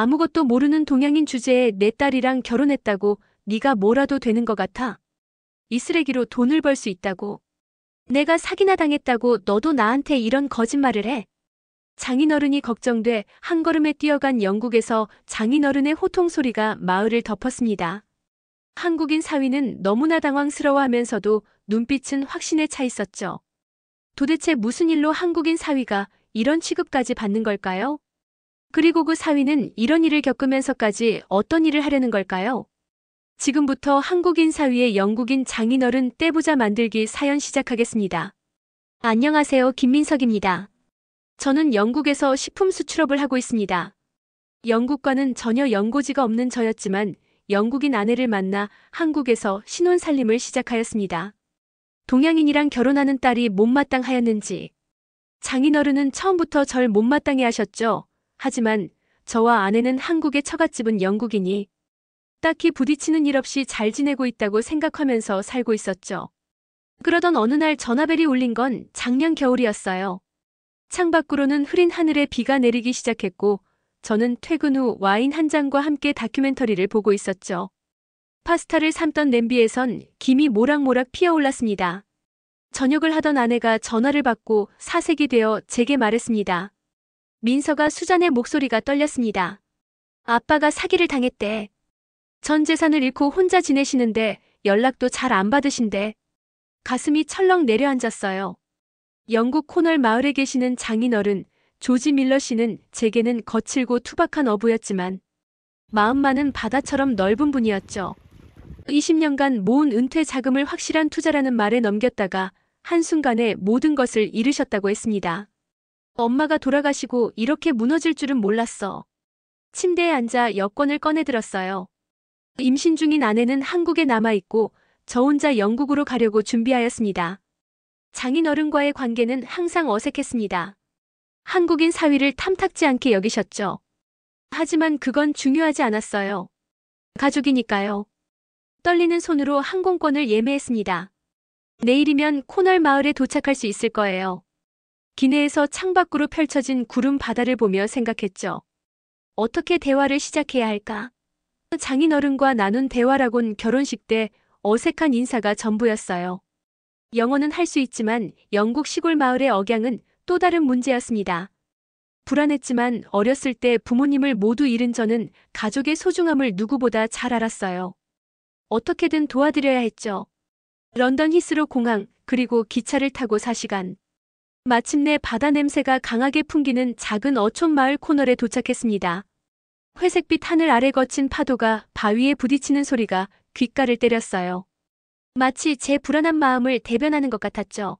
아무것도 모르는 동양인 주제에 내 딸이랑 결혼했다고 네가 뭐라도 되는 것 같아? 이 쓰레기로 돈을 벌 수 있다고. 내가 사기나 당했다고 너도 나한테 이런 거짓말을 해? 장인어른이 걱정돼 한 걸음에 뛰어간 영국에서 장인어른의 호통 소리가 마을을 덮었습니다. 한국인 사위는 너무나 당황스러워하면서도 눈빛은 확신에 차 있었죠. 도대체 무슨 일로 한국인 사위가 이런 취급까지 받는 걸까요? 그리고 그 사위는 이런 일을 겪으면서까지 어떤 일을 하려는 걸까요? 지금부터 한국인 사위의 영국인 장인어른 떼부자 만들기 사연 시작하겠습니다. 안녕하세요, 김민석입니다. 저는 영국에서 식품 수출업을 하고 있습니다. 영국과는 전혀 연고지가 없는 저였지만 영국인 아내를 만나 한국에서 신혼살림을 시작하였습니다. 동양인이랑 결혼하는 딸이 못마땅하였는지 장인어른은 처음부터 절 못마땅해 하셨죠. 하지만 저와 아내는 한국의 처갓집은 영국이니 딱히 부딪히는 일 없이 잘 지내고 있다고 생각하면서 살고 있었죠. 그러던 어느 날 전화벨이 울린 건 작년 겨울이었어요. 창밖으로는 흐린 하늘에 비가 내리기 시작했고 저는 퇴근 후 와인 한 잔과 함께 다큐멘터리를 보고 있었죠. 파스타를 삶던 냄비에선 김이 모락모락 피어올랐습니다. 저녁을 하던 아내가 전화를 받고 사색이 되어 제게 말했습니다. 민서가 수잔의 목소리가 떨렸습니다. 아빠가 사기를 당했대. 전 재산을 잃고 혼자 지내시는데 연락도 잘 안 받으신대. 가슴이 철렁 내려앉았어요. 영국 코널 마을에 계시는 장인어른 조지 밀러 씨는 제게는 거칠고 투박한 어부였지만 마음만은 바다처럼 넓은 분이었죠. 20년간 모은 은퇴 자금을 확실한 투자라는 말에 넘겼다가 한순간에 모든 것을 잃으셨다고 했습니다. 엄마가 돌아가시고 이렇게 무너질 줄은 몰랐어. 침대에 앉아 여권을 꺼내들었어요. 임신 중인 아내는 한국에 남아있고 저 혼자 영국으로 가려고 준비하였습니다. 장인어른과의 관계는 항상 어색했습니다. 한국인 사위를 탐탁지 않게 여기셨죠. 하지만 그건 중요하지 않았어요. 가족이니까요. 떨리는 손으로 항공권을 예매했습니다. 내일이면 코널 마을에 도착할 수 있을 거예요. 기내에서 창밖으로 펼쳐진 구름 바다를 보며 생각했죠. 어떻게 대화를 시작해야 할까? 장인어른과 나눈 대화라곤 결혼식 때 어색한 인사가 전부였어요. 영어는 할 수 있지만 영국 시골 마을의 억양은 또 다른 문제였습니다. 불안했지만 어렸을 때 부모님을 모두 잃은 저는 가족의 소중함을 누구보다 잘 알았어요. 어떻게든 도와드려야 했죠. 런던 히스로 공항, 그리고 기차를 타고 4시간. 마침내 바다 냄새가 강하게 풍기는 작은 어촌 마을 코널에 도착했습니다. 회색빛 하늘 아래 거친 파도가 바위에 부딪히는 소리가 귓가를 때렸어요. 마치 제 불안한 마음을 대변하는 것 같았죠.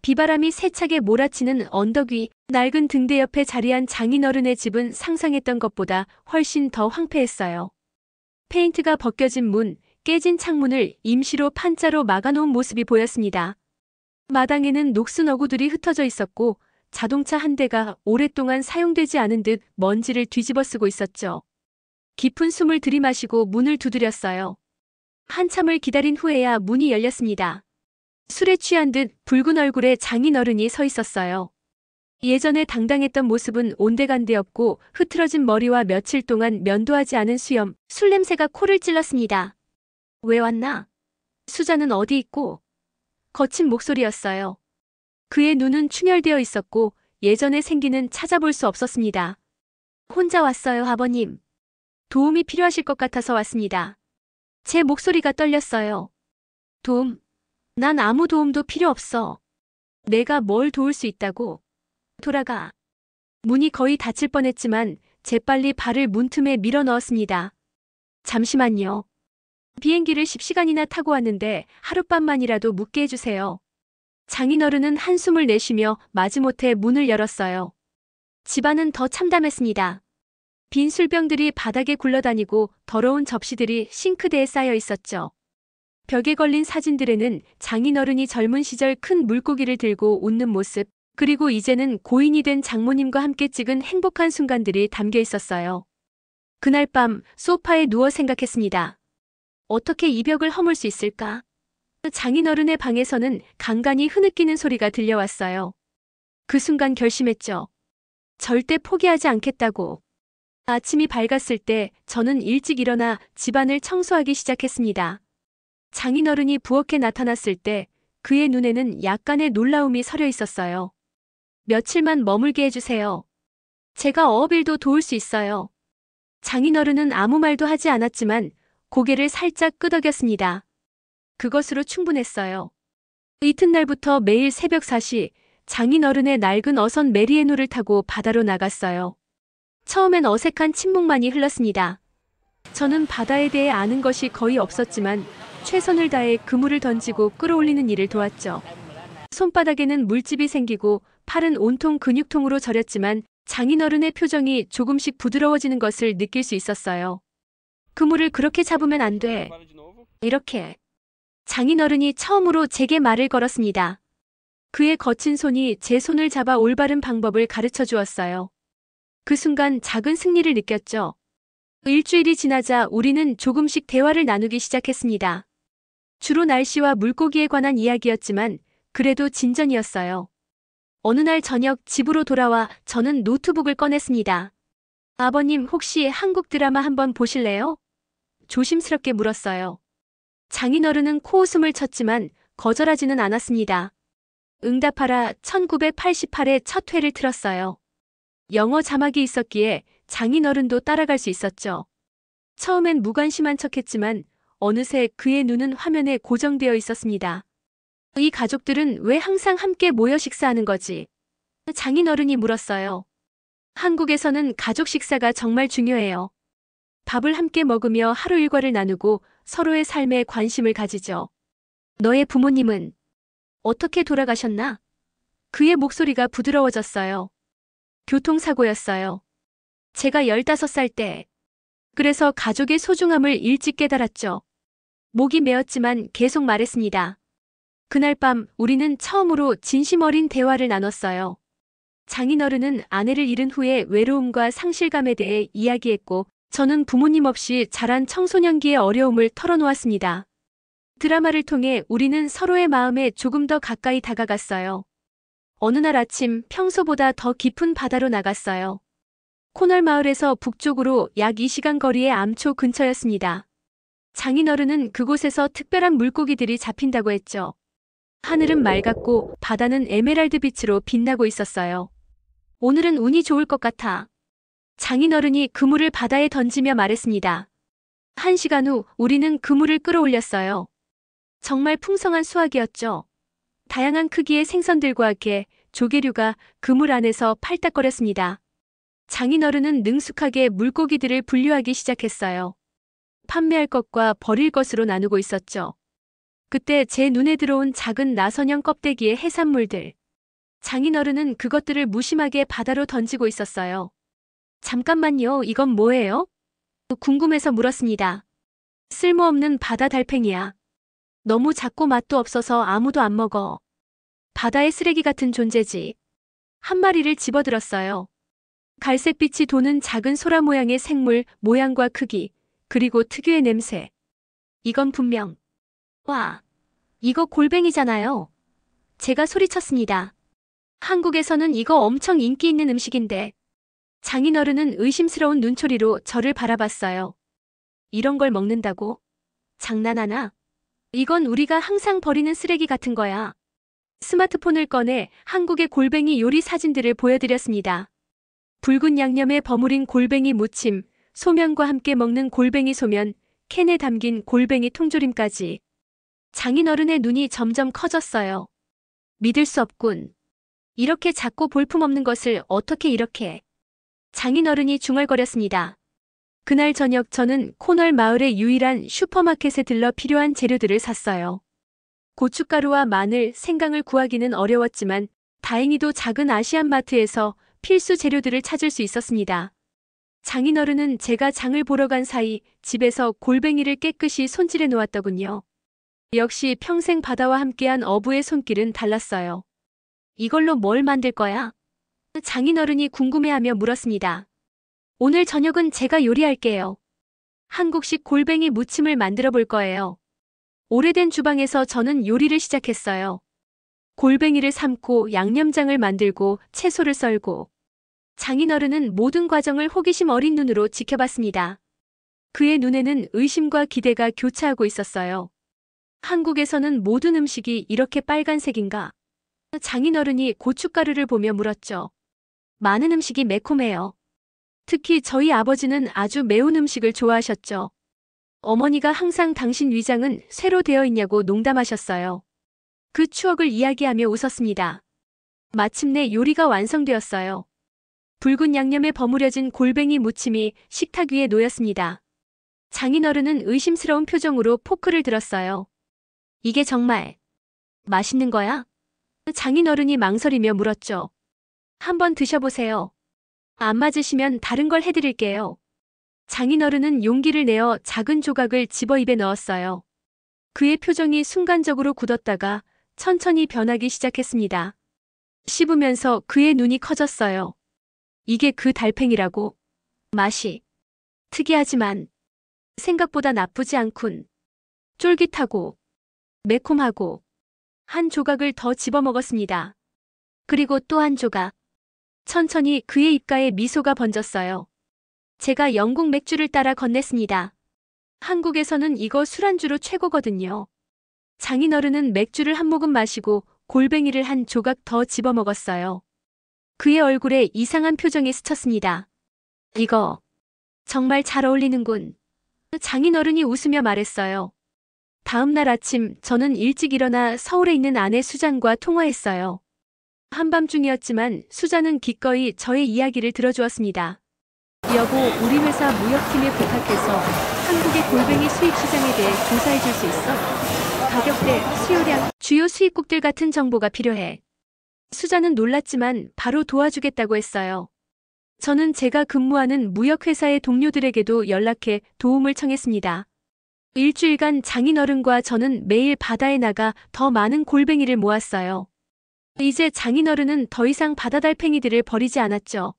비바람이 세차게 몰아치는 언덕 위 낡은 등대 옆에 자리한 장인어른의 집은 상상했던 것보다 훨씬 더 황폐했어요. 페인트가 벗겨진 문, 깨진 창문을 임시로 판자로 막아놓은 모습이 보였습니다. 마당에는 녹슨 어구들이 흩어져 있었고 자동차 한 대가 오랫동안 사용되지 않은 듯 먼지를 뒤집어 쓰고 있었죠. 깊은 숨을 들이마시고 문을 두드렸어요. 한참을 기다린 후에야 문이 열렸습니다. 술에 취한 듯 붉은 얼굴에 장인어른이 서 있었어요. 예전에 당당했던 모습은 온데간데 없고 흐트러진 머리와 며칠 동안 면도하지 않은 수염, 술 냄새가 코를 찔렀습니다. 왜 왔나? 수잔은 어디 있고? 거친 목소리였어요. 그의 눈은 충혈되어 있었고 예전의 생기는 찾아볼 수 없었습니다. 혼자 왔어요, 아버님. 도움이 필요하실 것 같아서 왔습니다. 제 목소리가 떨렸어요. 도움? 난 아무 도움도 필요 없어. 내가 뭘 도울 수 있다고? 돌아가. 문이 거의 닫힐 뻔했지만 재빨리 발을 문틈에 밀어 넣었습니다. 잠시만요. 비행기를 10시간이나 타고 왔는데 하룻밤만이라도 묵게 해주세요. 장인어른은 한숨을 내쉬며 마지못해 문을 열었어요. 집안은 더 참담했습니다. 빈 술병들이 바닥에 굴러다니고 더러운 접시들이 싱크대에 쌓여 있었죠. 벽에 걸린 사진들에는 장인어른이 젊은 시절 큰 물고기를 들고 웃는 모습, 그리고 이제는 고인이 된 장모님과 함께 찍은 행복한 순간들이 담겨 있었어요. 그날 밤 소파에 누워 생각했습니다. 어떻게 이 벽을 허물 수 있을까? 장인어른의 방에서는 간간이 흐느끼는 소리가 들려왔어요. 그 순간 결심했죠. 절대 포기하지 않겠다고. 아침이 밝았을 때 저는 일찍 일어나 집안을 청소하기 시작했습니다. 장인어른이 부엌에 나타났을 때 그의 눈에는 약간의 놀라움이 서려 있었어요. 며칠만 머물게 해주세요. 제가 어업일도 도울 수 있어요. 장인어른은 아무 말도 하지 않았지만 고개를 살짝 끄덕였습니다. 그것으로 충분했어요. 이튿날부터 매일 새벽 4시 장인어른의 낡은 어선 메리에노를 타고 바다로 나갔어요. 처음엔 어색한 침묵만이 흘렀습니다. 저는 바다에 대해 아는 것이 거의 없었지만 최선을 다해 그물을 던지고 끌어올리는 일을 도왔죠. 손바닥에는 물집이 생기고 팔은 온통 근육통으로 저렸지만 장인어른의 표정이 조금씩 부드러워지는 것을 느낄 수 있었어요. 그물을 그렇게 잡으면 안 돼. 이렇게. 장인어른이 처음으로 제게 말을 걸었습니다. 그의 거친 손이 제 손을 잡아 올바른 방법을 가르쳐 주었어요. 그 순간 작은 승리를 느꼈죠. 일주일이 지나자 우리는 조금씩 대화를 나누기 시작했습니다. 주로 날씨와 물고기에 관한 이야기였지만 그래도 진전이었어요. 어느 날 저녁 집으로 돌아와 저는 노트북을 꺼냈습니다. 아버님, 혹시 한국 드라마 한번 보실래요? 조심스럽게 물었어요. 장인어른은 코웃음을 쳤지만 거절하지는 않았습니다. 응답하라 1988의 첫 회를 틀었어요. 영어 자막이 있었기에 장인어른도 따라갈 수 있었죠. 처음엔 무관심한 척했지만 어느새 그의 눈은 화면에 고정되어 있었습니다. 이 가족들은 왜 항상 함께 모여 식사하는 거지? 장인어른이 물었어요. 한국에서는 가족 식사가 정말 중요해요. 밥을 함께 먹으며 하루 일과를 나누고 서로의 삶에 관심을 가지죠. 너의 부모님은 어떻게 돌아가셨나? 그의 목소리가 부드러워졌어요. 교통사고였어요. 제가 15살 때. 그래서 가족의 소중함을 일찍 깨달았죠. 목이 메었지만 계속 말했습니다. 그날 밤 우리는 처음으로 진심 어린 대화를 나눴어요. 장인어른은 아내를 잃은 후의 외로움과 상실감에 대해 이야기했고 저는 부모님 없이 자란 청소년기의 어려움을 털어놓았습니다. 드라마를 통해 우리는 서로의 마음에 조금 더 가까이 다가갔어요. 어느 날 아침 평소보다 더 깊은 바다로 나갔어요. 코널 마을에서 북쪽으로 약 2시간 거리의 암초 근처였습니다. 장인어른은 그곳에서 특별한 물고기들이 잡힌다고 했죠. 하늘은 맑았고 바다는 에메랄드 빛으로 빛나고 있었어요. 오늘은 운이 좋을 것 같아. 장인어른이 그물을 바다에 던지며 말했습니다. 1시간 후 우리는 그물을 끌어올렸어요. 정말 풍성한 수확이었죠. 다양한 크기의 생선들과 게, 조개류가 그물 안에서 팔딱거렸습니다. 장인어른은 능숙하게 물고기들을 분류하기 시작했어요. 판매할 것과 버릴 것으로 나누고 있었죠. 그때 제 눈에 들어온 작은 나선형 껍데기의 해산물들. 장인어른은 그것들을 무심하게 바다로 던지고 있었어요. 잠깐만요, 이건 뭐예요? 궁금해서 물었습니다. 쓸모없는 바다 달팽이야. 너무 작고 맛도 없어서 아무도 안 먹어. 바다의 쓰레기 같은 존재지. 한 마리를 집어들었어요. 갈색빛이 도는 작은 소라 모양의 생물, 모양과 크기, 그리고 특유의 냄새. 이건 분명. 와, 이거 골뱅이잖아요. 제가 소리쳤습니다. 한국에서는 이거 엄청 인기 있는 음식인데. 장인어른은 의심스러운 눈초리로 저를 바라봤어요. 이런 걸 먹는다고? 장난하나? 이건 우리가 항상 버리는 쓰레기 같은 거야. 스마트폰을 꺼내 한국의 골뱅이 요리 사진들을 보여드렸습니다. 붉은 양념에 버무린 골뱅이 무침, 소면과 함께 먹는 골뱅이 소면, 캔에 담긴 골뱅이 통조림까지. 장인어른의 눈이 점점 커졌어요. 믿을 수 없군. 이렇게 작고 볼품없는 것을 어떻게 이렇게. 장인어른이 중얼거렸습니다. 그날 저녁 저는 코널 마을의 유일한 슈퍼마켓에 들러 필요한 재료들을 샀어요. 고춧가루와 마늘, 생강을 구하기는 어려웠지만 다행히도 작은 아시안 마트에서 필수 재료들을 찾을 수 있었습니다. 장인어른은 제가 장을 보러 간 사이 집에서 골뱅이를 깨끗이 손질해 놓았더군요. 역시 평생 바다와 함께한 어부의 손길은 달랐어요. 이걸로 뭘 만들 거야? 장인어른이 궁금해하며 물었습니다. 오늘 저녁은 제가 요리할게요. 한국식 골뱅이 무침을 만들어 볼 거예요. 오래된 주방에서 저는 요리를 시작했어요. 골뱅이를 삶고 양념장을 만들고 채소를 썰고 장인어른은 모든 과정을 호기심 어린 눈으로 지켜봤습니다. 그의 눈에는 의심과 기대가 교차하고 있었어요. 한국에서는 모든 음식이 이렇게 빨간색인가? 장인어른이 고춧가루를 보며 물었죠. 많은 음식이 매콤해요. 특히 저희 아버지는 아주 매운 음식을 좋아하셨죠. 어머니가 항상 당신 위장은 쇠로 되어 있냐고 농담하셨어요. 그 추억을 이야기하며 웃었습니다. 마침내 요리가 완성되었어요. 붉은 양념에 버무려진 골뱅이 무침이 식탁 위에 놓였습니다. 장인어른은 의심스러운 표정으로 포크를 들었어요. 이게 정말 맛있는 거야? 장인어른이 망설이며 물었죠. 한번 드셔보세요. 안 맞으시면 다른 걸 해드릴게요. 장인어른은 용기를 내어 작은 조각을 집어 입에 넣었어요. 그의 표정이 순간적으로 굳었다가 천천히 변하기 시작했습니다. 씹으면서 그의 눈이 커졌어요. 이게 그 달팽이라고? 맛이 특이하지만 생각보다 나쁘지 않군. 쫄깃하고 매콤하고. 한 조각을 더 집어먹었습니다. 그리고 또 한 조각. 천천히 그의 입가에 미소가 번졌어요. 제가 영국 맥주를 따라 건넸습니다. 한국에서는 이거 술안주로 최고거든요. 장인어른은 맥주를 한 모금 마시고 골뱅이를 한 조각 더 집어먹었어요. 그의 얼굴에 이상한 표정이 스쳤습니다. 이거 정말 잘 어울리는군. 장인어른이 웃으며 말했어요. 다음 날 아침 저는 일찍 일어나 서울에 있는 아내 수잔과 통화했어요. 한밤중이었지만 수잔은 기꺼이 저의 이야기를 들어주었습니다. 여보, 우리 회사 무역팀에 부탁해서 한국의 골뱅이 수입 시장에 대해 조사해 줄 수 있어? 가격대, 수요량, 주요 수입국들 같은 정보가 필요해. 수잔은 놀랐지만 바로 도와주겠다고 했어요. 저는 제가 근무하는 무역회사의 동료들에게도 연락해 도움을 청했습니다. 일주일간 장인어른과 저는 매일 바다에 나가 더 많은 골뱅이를 모았어요. 이제 장인어른은 더 이상 바다달팽이들을 버리지 않았죠.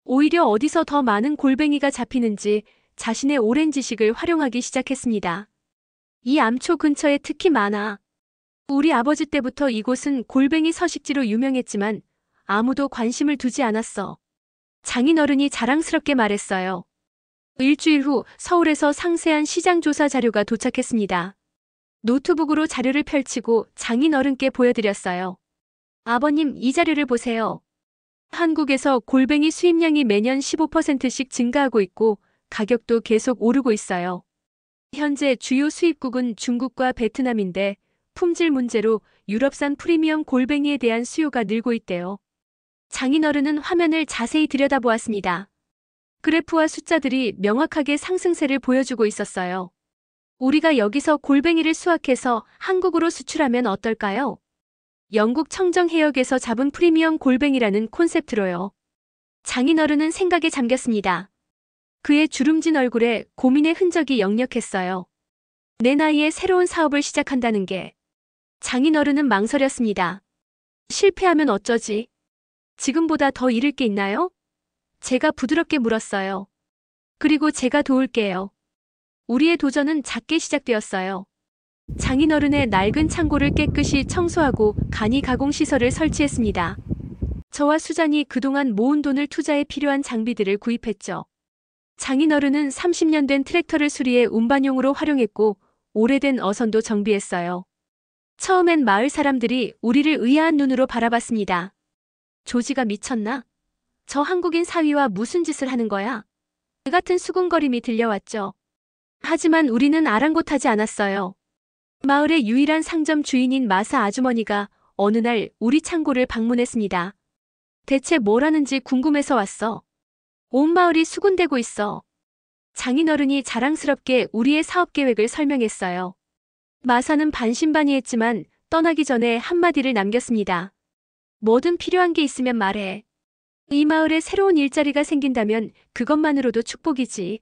오히려 어디서 더 많은 골뱅이가 잡히는지 자신의 오랜 지식을 활용하기 시작했습니다. 이 암초 근처에 특히 많아. 우리 아버지 때부터 이곳은 골뱅이 서식지로 유명했지만 아무도 관심을 두지 않았어. 장인어른이 자랑스럽게 말했어요. 일주일 후 서울에서 상세한 시장 조사 자료가 도착했습니다. 노트북으로 자료를 펼치고 장인어른께 보여드렸어요. 아버님, 이 자료를 보세요. 한국에서 골뱅이 수입량이 매년 15%씩 증가하고 있고 가격도 계속 오르고 있어요. 현재 주요 수입국은 중국과 베트남인데 품질 문제로 유럽산 프리미엄 골뱅이에 대한 수요가 늘고 있대요. 장인어른은 화면을 자세히 들여다보았습니다. 그래프와 숫자들이 명확하게 상승세를 보여주고 있었어요. 우리가 여기서 골뱅이를 수확해서 한국으로 수출하면 어떨까요? 영국 청정 해역에서 잡은 프리미엄 골뱅이라는 콘셉트로요. 장인어른은 생각에 잠겼습니다. 그의 주름진 얼굴에 고민의 흔적이 역력했어요. 내 나이에 새로운 사업을 시작한다는 게. 장인어른은 망설였습니다. 실패하면 어쩌지? 지금보다 더 잃을 게 있나요? 제가 부드럽게 물었어요. 그리고 제가 도울게요. 우리의 도전은 작게 시작되었어요. 장인어른의 낡은 창고를 깨끗이 청소하고 간이 가공시설을 설치했습니다. 저와 수잔이 그동안 모은 돈을 투자에 필요한 장비들을 구입했죠. 장인어른은 30년 된 트랙터를 수리해 운반용으로 활용했고 오래된 어선도 정비했어요. 처음엔 마을 사람들이 우리를 의아한 눈으로 바라봤습니다. 조지가 미쳤나? 저 한국인 사위와 무슨 짓을 하는 거야? 그 같은 수군거림이 들려왔죠. 하지만 우리는 아랑곳하지 않았어요. 마을의 유일한 상점 주인인 마사 아주머니가 어느 날 우리 창고를 방문했습니다. 대체 뭘 하는지 궁금해서 왔어. 온 마을이 수군대고 있어. 장인어른이 자랑스럽게 우리의 사업 계획을 설명했어요. 마사는 반신반의했지만 떠나기 전에 한마디를 남겼습니다. 뭐든 필요한 게 있으면 말해. 이 마을에 새로운 일자리가 생긴다면 그것만으로도 축복이지.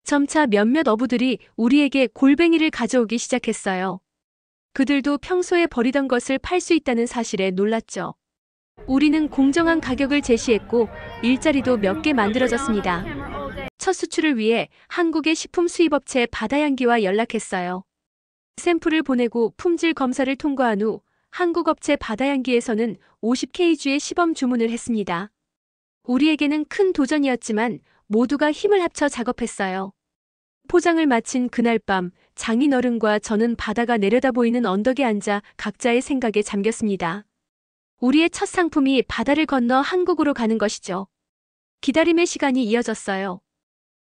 점차 몇몇 어부들이 우리에게 골뱅이를 가져오기 시작했어요. 그들도 평소에 버리던 것을 팔 수 있다는 사실에 놀랐죠. 우리는 공정한 가격을 제시했고 일자리도 몇 개 만들어졌습니다. 첫 수출을 위해 한국의 식품 수입업체 바다향기와 연락했어요. 샘플을 보내고 품질 검사를 통과한 후 한국 업체 바다향기에서는 50kg의 시범 주문을 했습니다. 우리에게는 큰 도전이었지만 모두가 힘을 합쳐 작업했어요. 포장을 마친 그날 밤 장인어른과 저는 바다가 내려다 보이는 언덕에 앉아 각자의 생각에 잠겼습니다. 우리의 첫 상품이 바다를 건너 한국으로 가는 것이죠. 기다림의 시간이 이어졌어요.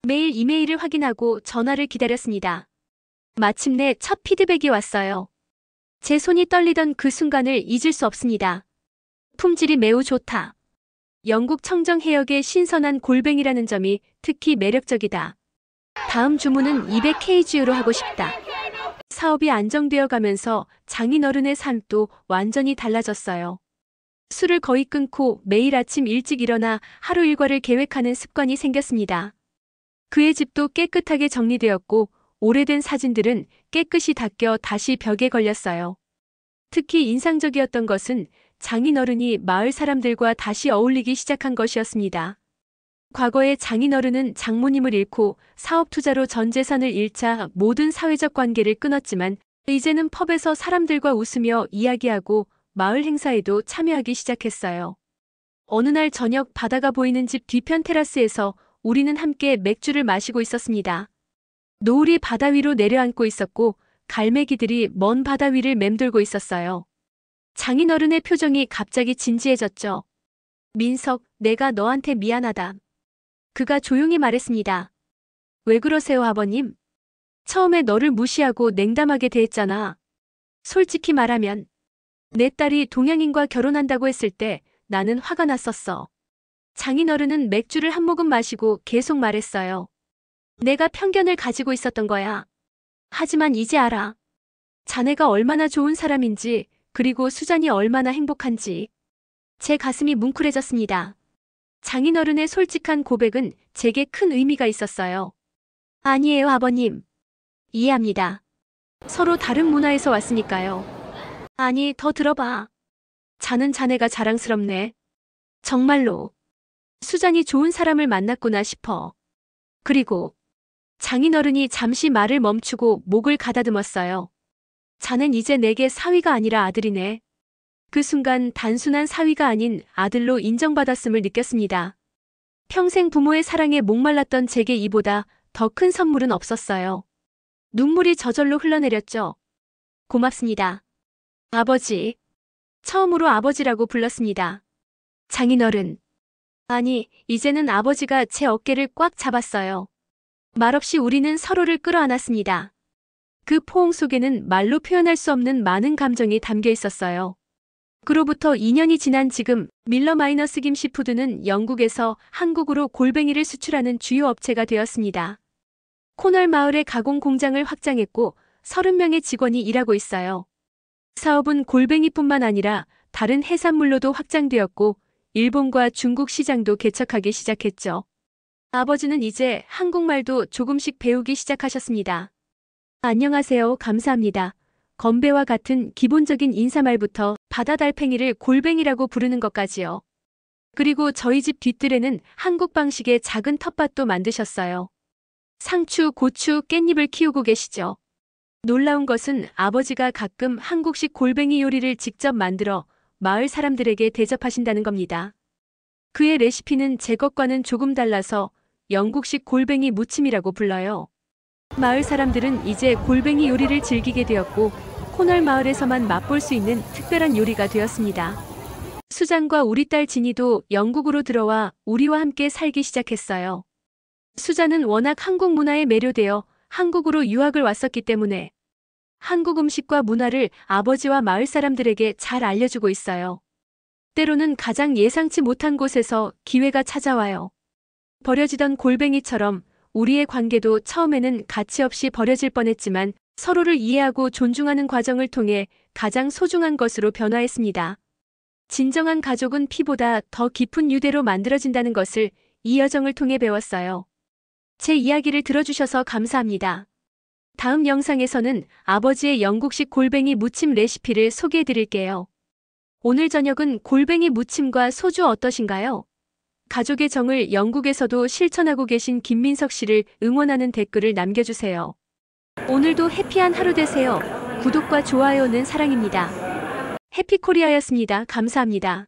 매일 이메일을 확인하고 전화를 기다렸습니다. 마침내 첫 피드백이 왔어요. 제 손이 떨리던 그 순간을 잊을 수 없습니다. 품질이 매우 좋다. 영국 청정 해역의 신선한 골뱅이라는 점이 특히 매력적이다. 다음 주문은 200kg로 하고 싶다. 사업이 안정되어 가면서 장인어른의 삶도 완전히 달라졌어요. 술을 거의 끊고 매일 아침 일찍 일어나 하루 일과를 계획하는 습관이 생겼습니다. 그의 집도 깨끗하게 정리되었고 오래된 사진들은 깨끗이 닦여 다시 벽에 걸렸어요. 특히 인상적이었던 것은 장인어른이 마을 사람들과 다시 어울리기 시작한 것이었습니다. 과거에 장인어른은 장모님을 잃고 사업 투자로 전 재산을 잃자 모든 사회적 관계를 끊었지만 이제는 펍에서 사람들과 웃으며 이야기하고 마을 행사에도 참여하기 시작했어요. 어느 날 저녁 바다가 보이는 집 뒤편 테라스에서 우리는 함께 맥주를 마시고 있었습니다. 노을이 바다 위로 내려앉고 있었고 갈매기들이 먼 바다 위를 맴돌고 있었어요. 장인어른의 표정이 갑자기 진지해졌죠. 민석, 내가 너한테 미안하다. 그가 조용히 말했습니다. 왜 그러세요, 아버님? 처음에 너를 무시하고 냉담하게 대했잖아. 솔직히 말하면 내 딸이 동양인과 결혼한다고 했을 때 나는 화가 났었어. 장인어른은 맥주를 한 모금 마시고 계속 말했어요. 내가 편견을 가지고 있었던 거야. 하지만 이제 알아. 자네가 얼마나 좋은 사람인지, 그리고 수잔이 얼마나 행복한지. 제 가슴이 뭉클해졌습니다. 장인어른의 솔직한 고백은 제게 큰 의미가 있었어요. 아니에요, 아버님. 이해합니다. 서로 다른 문화에서 왔으니까요. 아니, 더 들어봐. 자는 자네가 자랑스럽네. 정말로. 수잔이 좋은 사람을 만났구나 싶어. 그리고 장인어른이 잠시 말을 멈추고 목을 가다듬었어요. 자넨 이제 내게 사위가 아니라 아들이네. 그 순간 단순한 사위가 아닌 아들로 인정받았음을 느꼈습니다. 평생 부모의 사랑에 목말랐던 제게 이보다 더 큰 선물은 없었어요. 눈물이 저절로 흘러내렸죠. 고맙습니다. 아버지. 처음으로 아버지라고 불렀습니다. 장인어른. 아니, 이제는 아버지가 제 어깨를 꽉 잡았어요. 말없이 우리는 서로를 끌어안았습니다. 그 포옹 속에는 말로 표현할 수 없는 많은 감정이 담겨 있었어요. 그로부터 2년이 지난 지금 밀러 마이너스 김시푸드는 영국에서 한국으로 골뱅이를 수출하는 주요 업체가 되었습니다. 코널 마을의 가공 공장을 확장했고 30명의 직원이 일하고 있어요. 사업은 골뱅이뿐만 아니라 다른 해산물로도 확장되었고 일본과 중국 시장도 개척하기 시작했죠. 아버지는 이제 한국말도 조금씩 배우기 시작하셨습니다. 안녕하세요, 감사합니다. 건배와 같은 기본적인 인사말부터 바다 달팽이를 골뱅이라고 부르는 것까지요. 그리고 저희 집 뒤뜰에는 한국 방식의 작은 텃밭도 만드셨어요. 상추, 고추, 깻잎을 키우고 계시죠. 놀라운 것은 아버지가 가끔 한국식 골뱅이 요리를 직접 만들어 마을 사람들에게 대접하신다는 겁니다. 그의 레시피는 제 것과는 조금 달라서 영국식 골뱅이 무침이라고 불러요. 마을 사람들은 이제 골뱅이 요리를 즐기게 되었고 코널 마을에서만 맛볼 수 있는 특별한 요리가 되었습니다. 수잔과 우리 딸 진이도 영국으로 들어와 우리와 함께 살기 시작했어요. 수잔은 워낙 한국 문화에 매료되어 한국으로 유학을 왔었기 때문에 한국 음식과 문화를 아버지와 마을 사람들에게 잘 알려주고 있어요. 때로는 가장 예상치 못한 곳에서 기회가 찾아와요. 버려지던 골뱅이처럼 우리의 관계도 처음에는 가치 없이 버려질 뻔했지만 서로를 이해하고 존중하는 과정을 통해 가장 소중한 것으로 변화했습니다. 진정한 가족은 피보다 더 깊은 유대로 만들어진다는 것을 이 여정을 통해 배웠어요. 제 이야기를 들어주셔서 감사합니다. 다음 영상에서는 아버지의 영국식 골뱅이 무침 레시피를 소개해 드릴게요. 오늘 저녁은 골뱅이 무침과 소주 어떠신가요? 가족의 정을 영국에서도 실천하고 계신 김민석 씨를 응원하는 댓글을 남겨주세요. 오늘도 해피한 하루 되세요. 구독과 좋아요는 사랑입니다. 해피코리아였습니다. 감사합니다.